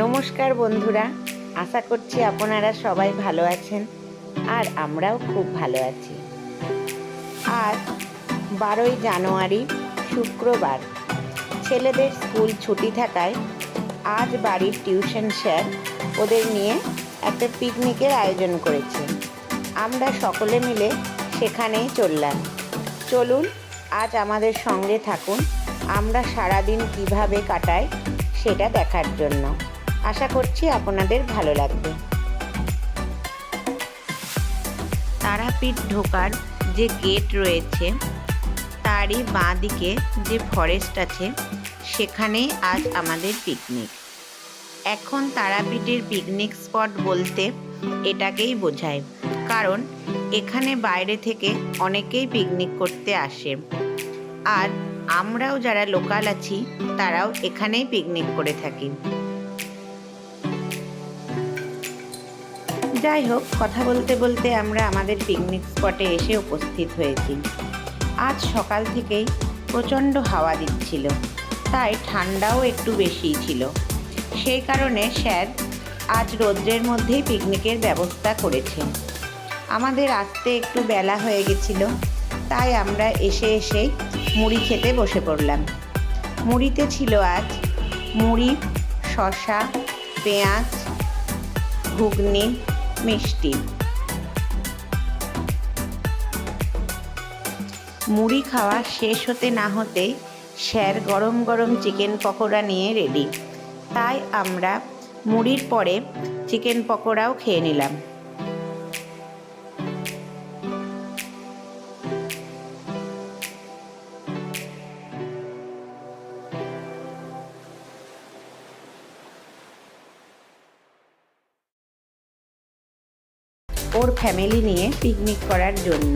নমস্কার বন্ধুরা, আশা করছি আপনারা সবাই ভালো আছেন আর আমরাও খুব ভালো আছি। আজ 12ই জানুয়ারি শুক্রবার, ছেলেদের স্কুল ছুটি থাকায় আজ বাড়ির টিউশন স্যার ওদের নিয়ে একটা পিকনিকের আয়োজন করেছে। আমরা সকলে মিলে সেখানেই চললাম। চলুন আজ আমাদের সঙ্গে থাকুন, আমরা সারাদিন কিভাবে কাটাই সেটা দেখার জন্য। আশা করছি আপনাদের ভালো লাগবে। তারাপীঠ ঢোকার যে গেট রয়েছে তারই বাঁ দিকে যে ফরেস্ট আছে সেখানেই আজ আমাদের পিকনিক। এখন তারাপীঠের পিকনিক স্পট বলতে এটাকেই বোঝায়, কারণ এখানে বাইরে থেকে অনেকেই পিকনিক করতে আসে, আর আমরাও যারা লোকাল আছি তারাও এখানেই পিকনিক করে থাকি। যাই হোক, কথা বলতে বলতে আমরা আমাদের পিকনিক স্পটে এসে উপস্থিত হয়েছি। আজ সকাল থেকেই প্রচণ্ড হাওয়া দিচ্ছিল, তাই ঠান্ডাও একটু বেশিই ছিল। সেই কারণে স্যার আজ রৌদ্রের মধ্যেই পিকনিকের ব্যবস্থা করেছেন। আমাদের আসতে একটু বেলা হয়ে গেছিল, তাই আমরা এসেই মুড়ি খেতে বসে পড়লাম। মুড়িতে ছিল আজ মুড়ি, শসা, পেঁয়াজ, ঘুগনি, মিষ্টি। মুড়ি খাওয়া শেষ হতে না হতেই স্যার গরম গরম চিকেন পকোড়া নিয়ে রেডি, তাই আমরা মুড়ির পরে চিকেন পকোড়াও খেয়ে নিলাম। ওর ফ্যামিলি নিয়ে পিকনিক করার জন্য,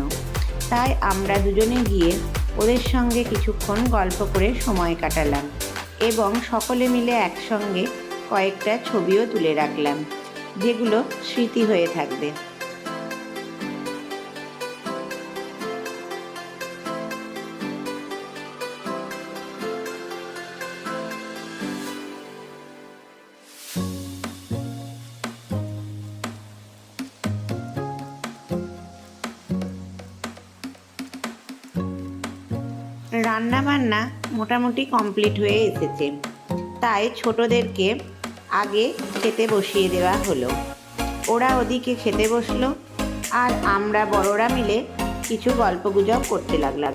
তাই আমরা দুজনে গিয়ে ওদের সঙ্গে কিছুক্ষণ গল্প করে সময় কাটালাম এবং সকলে মিলে একসঙ্গে কয়েকটা ছবিও তুলে রাখলাম, যেগুলো স্মৃতি হয়ে থাকবে। রান্না বান্না মোটামুটি কমপ্লিট হয়ে এসেছে, তাই ছোটদেরকে আগে খেতে বসিয়ে দেওয়া হলো। ওরা ওদিকে খেতে বসলো আর আমরা বড়রা মিলে কিছু গল্পগুজব করতে লাগলাম।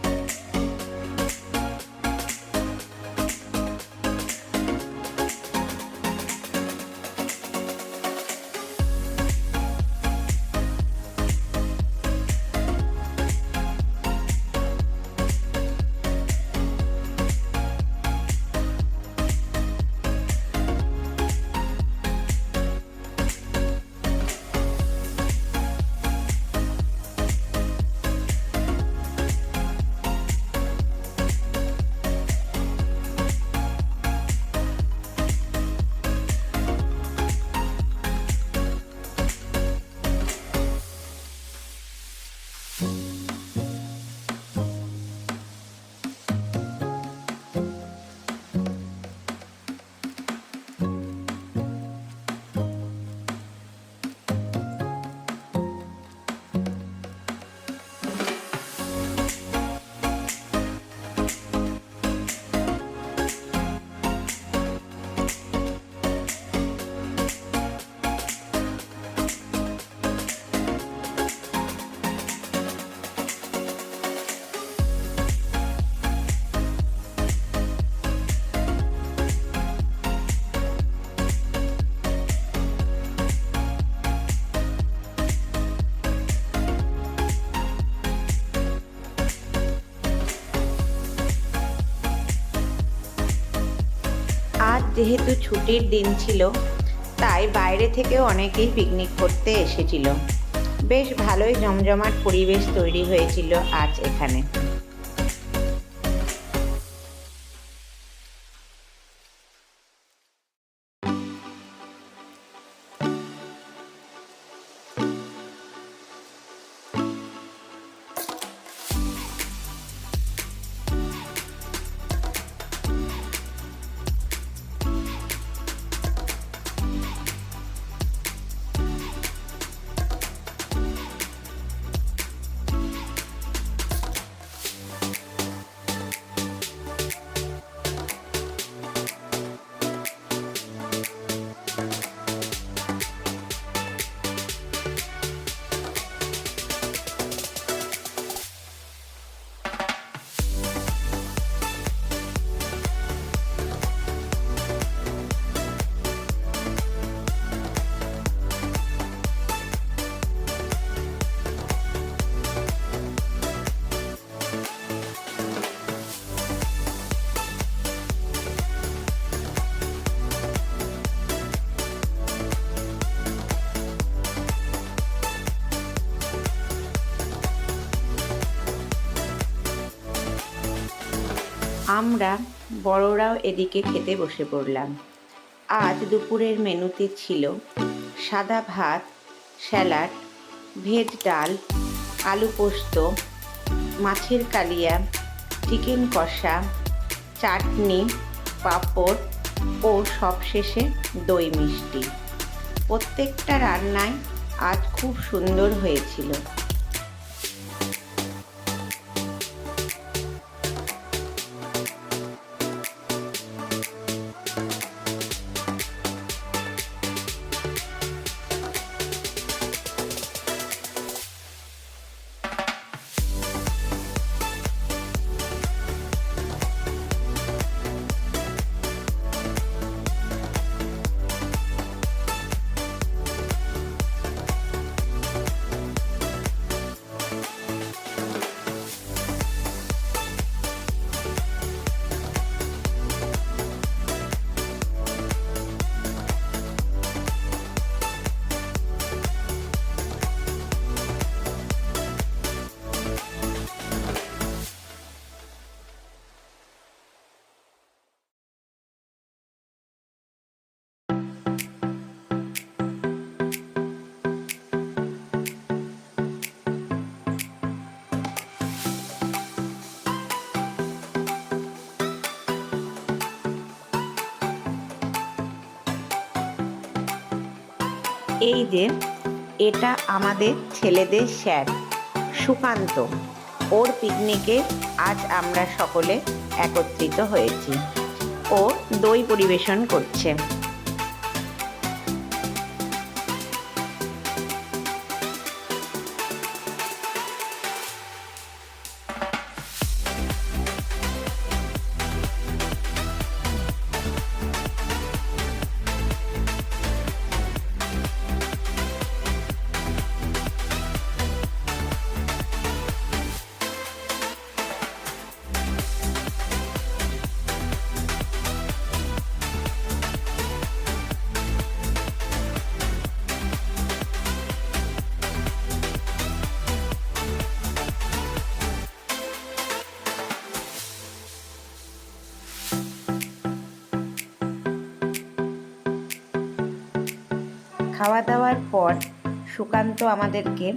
আজ যেহেতু ছুটির দিন ছিল, তাই বাইরে থেকেও অনেকেই পিকনিক করতে এসেছিল। বেশ ভালোই জমজমাট পরিবেশ তৈরি হয়েছিল আজ এখানে। আমরা বড়রাও এদিকে খেতে বসে পড়লাম। আজ দুপুরের মেনুতে ছিল সাদা ভাত, স্যালাড, ভেজ ডাল, আলু পোস্ত, মাছের কালিয়া, চিকেন কষা, চাটনি, পাঁপড় ও সবশেষে দই মিষ্টি। প্রত্যেকটা রান্নাই আজ খুব সুন্দর হয়েছিল। এই যে এটা আমাদের ছেলেদের স্যার সুকান্ত, ওর পিকনিকে আজ আমরা সকলে একত্রিত হয়েছি। ও দই পরিবেশন করছে। খাওয়া দাওয়ার পর সুকান্ত আমাদেরকে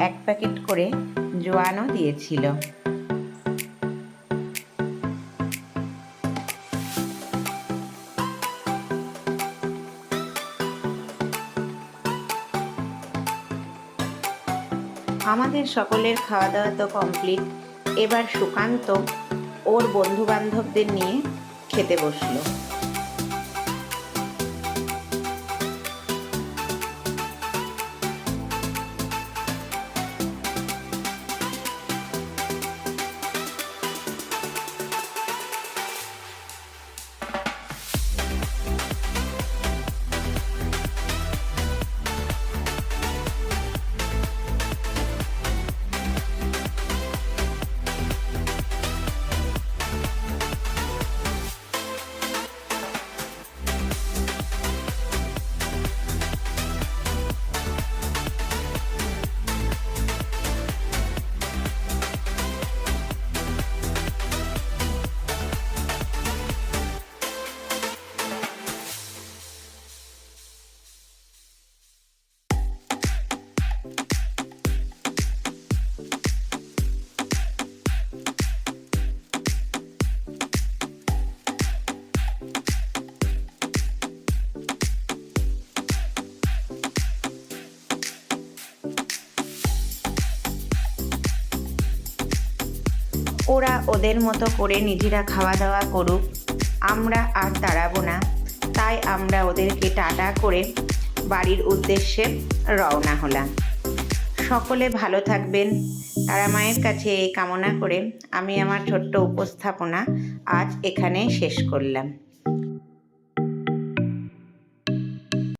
1 প্যাকেট করে জোয়ানও দিয়েছিল। আমাদের সকলের খাওয়া দাওয়া তো কমপ্লিট। এবার সুকান্ত ওর বন্ধু বান্ধবদের নিয়ে খেতে বসলো। ওরা ওদের মতো করে নিজেরা খাওয়া দাওয়া করুক, আমরা আর দাঁড়াবো না। তাই আমরা ওদেরকে টাটা করে বাড়ির উদ্দেশ্যে রওনা হলাম। সকলে ভালো থাকবেন, তারা মায়ের কাছে এই কামনা করে আমি আমার ছোট্ট উপস্থাপনা আজ এখানে শেষ করলাম।